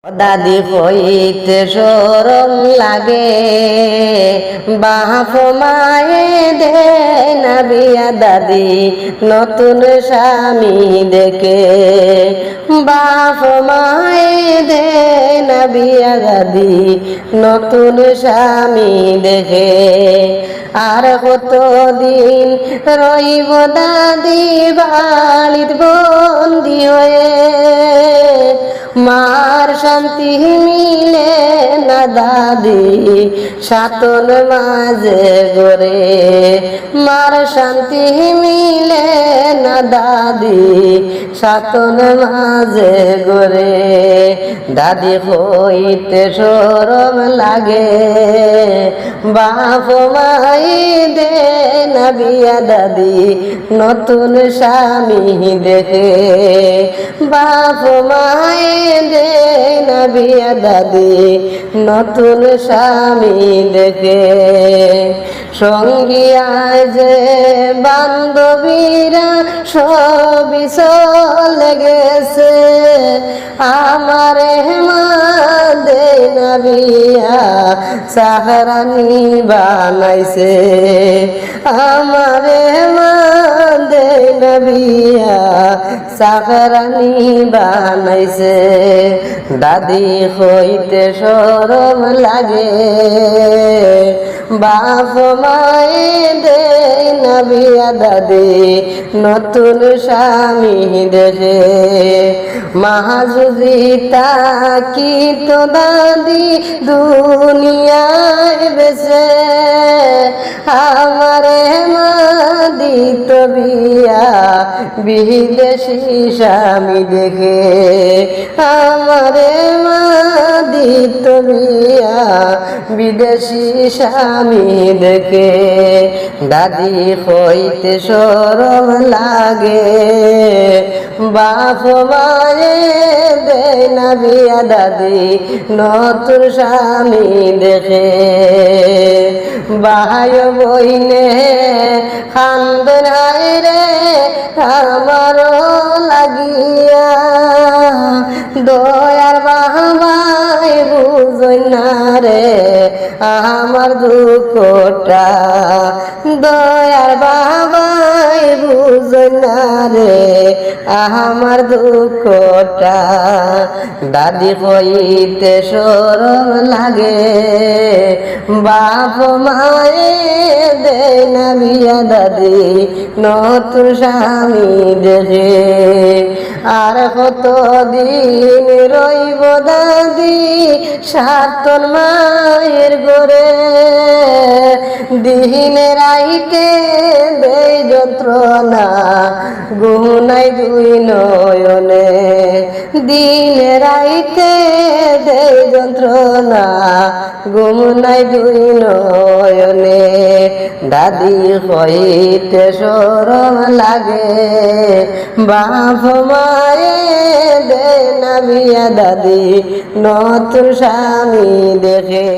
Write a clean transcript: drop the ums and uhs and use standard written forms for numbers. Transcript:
দাদি হইতে সরম লাগে, বাপ মায়ে দে না বিয়া দাদি নতুন স্বামী দেখে। বাপ মায়ে দে না বিয়া দাদি নতুন স্বামী দেখে। আর কতদিন রইব দাদি বাড়ির বন্দি হয়ে, মার শান্তি মিলে না দাদি সাতন মাঝে গরে। মার শান্তি মিলে না দাদি সাতন মাঝে গরে। দাদি হইতে সরম লাগে, বাপ মাই দে না বিয়া দাদি নতুন স্বামী দেখে। বাপ মাই দে না বিয়া দাদি নতুন স্বামী দেখে। সঙ্গী আজ বান্ধবীরা সবই চলে গেছে, আমারে মা দে না বিয়া সাহারানি বানাইছে। আমারে মা দে না বিয়া সাহারানি বানাইছে। দাদি হইতে সরম লাগে, বাপ মায়ে দে না বিয়া দাদি নতুন স্বামী দেখে। মাহাজুজি তাকি তো দাদি দুনিয়ায় বেছে, আমারে মা দিত বিয়া বিদেশি স্বামী দেখে। আমারে মা দিত বিয়া বিদেশি স্বামী দেখে। দাদি হইতে সরম লাগে, বাপ মায়ে দে না বিয়া দাদি নতুন স্বামী দেখে। ভাই বইনে খান্দন হায় রে আমারও লাগিয়া, দয়ার বাবাই বুঝই না রে আমার দুঃখটা। দয়ার বাবাই বুঝই না রে আমার দুঃখটা। দাদি হইতে সরম লাগে, বাপ মায়ে দে না বিয়া দাদি নতুন স্বামী দেখে। আর কতদিন রইব দাদি সাতন মায়ের গরে, দিনে রাইতে দে যন্ত্রণা গুনাই দুই নয়নে। দিনে রাইতে দে যন্ত্রণা গুনাই দুই নয়নে। দাদি হইতে সরম লাগে, বাপ মায়ে দে না বিয়া দাদি নতুন স্বামী দেখে।